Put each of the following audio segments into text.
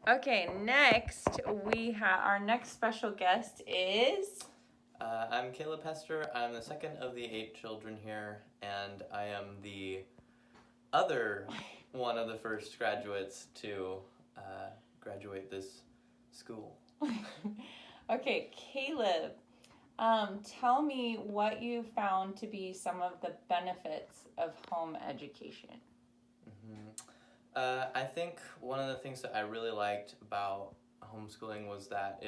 Okay, next we have our next special guest is. I'm Caleb Hester. I'm the second of the 8 children here, and I am the other one of the first graduates to graduate this school. Okay, Caleb, tell me what you found to be some of the benefits of home education. I think one of the things that I really liked about homeschooling was that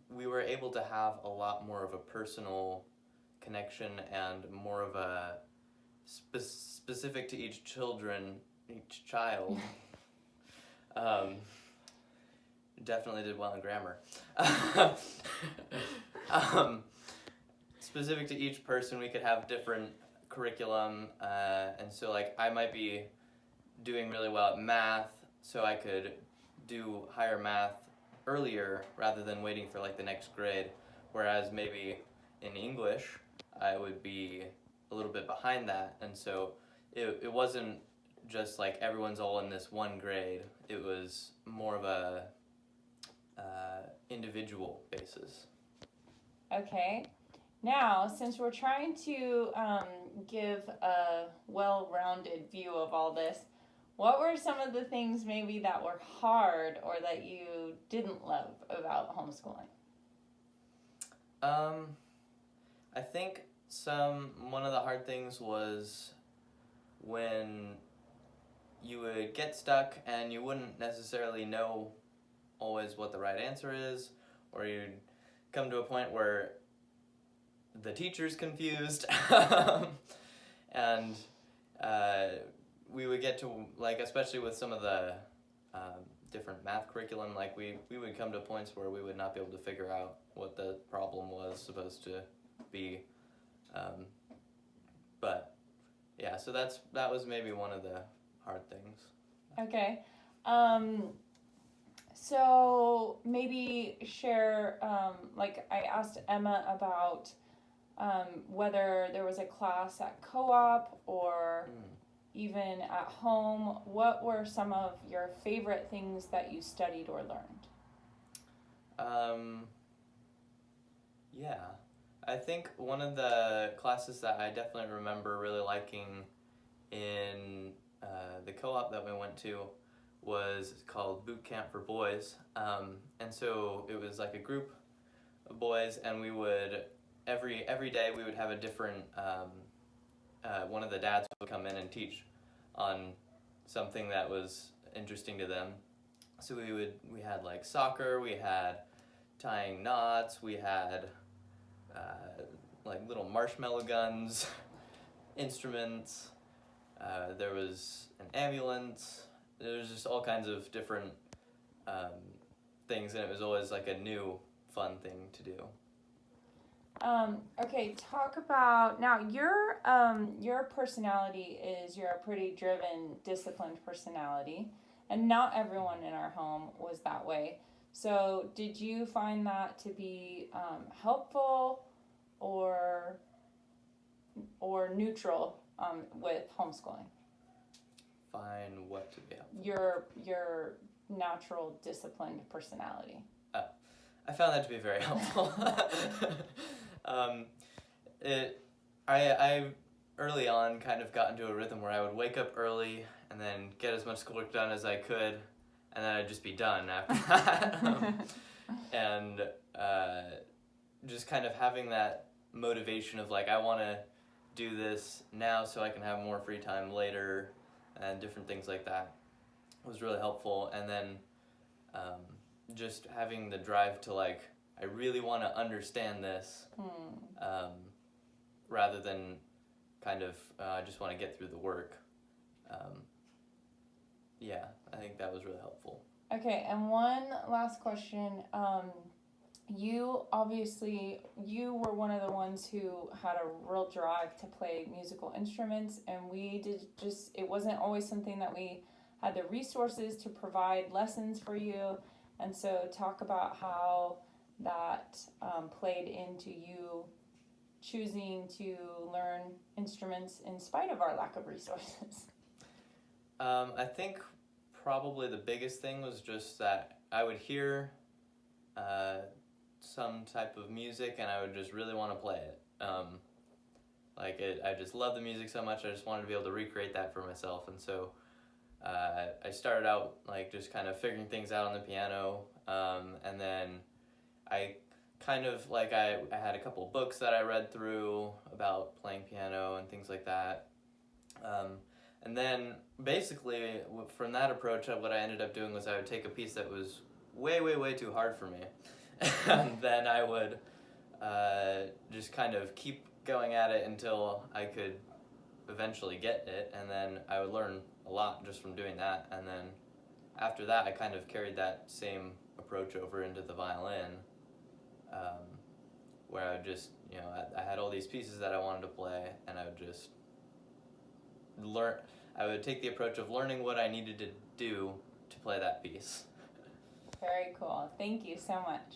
we were able to have a lot more of a personal connection and more of a specific to each child. Definitely did well in grammar. Specific to each person, we could have different curriculum, and so like I might be doing really well at math, so I could do higher math earlier rather than waiting for like the next grade, whereas maybe in English I would be a little bit behind that, and so it wasn't just like everyone's all in this one grade. It was more of a individual basis. Okay, now since we're trying to give a well-rounded view of all this, what were some of the things maybe that were hard or that you didn't love about homeschooling? I think one of the hard things was when you would get stuck and you wouldn't necessarily know always what the right answer is, or you'd come to a point where the teacher's confused and we would get to, like, especially with some of the different math curriculum, like we would come to points where we would not be able to figure out what the problem was supposed to be, but yeah, so that was maybe one of the hard things. Okay, so maybe share, like I asked Emma about whether there was a class at co-op or even at home. What were some of your favorite things that you studied or learned? Yeah, I think one of the classes that I definitely remember really liking in the co-op that we went to was called Boot Camp for Boys, and so it was like a group of boys, and we would every day we would have a different one of the dads would come in and teach on something that was interesting to them. So we had like soccer, we had tying knots, we had like little marshmallow guns, instruments, there was an ambulance, there was just all kinds of different things, and it was always like a new fun thing to do. Okay, talk about now your personality is you're a pretty driven, disciplined personality, and not everyone in our home was that way. So did you find that to be helpful or neutral with homeschooling? Find what to be helpful? Your natural disciplined personality. I found that to be very helpful. I early on kind of got into a rhythm where I would wake up early and then get as much schoolwork done as I could, and then I'd just be done after that. And just kind of having that motivation of like, I want to do this now so I can have more free time later, and different things like that was really helpful. And then just having the drive to like, I really want to understand this, rather than kind of I just want to get through the work. Yeah, I think that was really helpful. Okay, and one last question. You were one of the ones who had a real drive to play musical instruments, and it wasn't always something that we had the resources to provide lessons for you. And so talk about how that played into you choosing to learn instruments in spite of our lack of resources. I think probably the biggest thing was just that I would hear some type of music and I would just really want to play it. I just love the music so much, I just wanted to be able to recreate that for myself. And so I started out like just kind of figuring things out on the piano, and then I kind of like I had a couple books that I read through about playing piano and things like that. And then basically from that approach, what I ended up doing was I would take a piece that was way, way, way too hard for me, and then I would just kind of keep going at it until I could eventually get it, and then I would learn a lot just from doing that. And then after that, I kind of carried that same approach over into the violin, where I would just, I had all these pieces that I wanted to play, and I would just I would take the approach of learning what I needed to do to play that piece. Very cool. Thank you so much.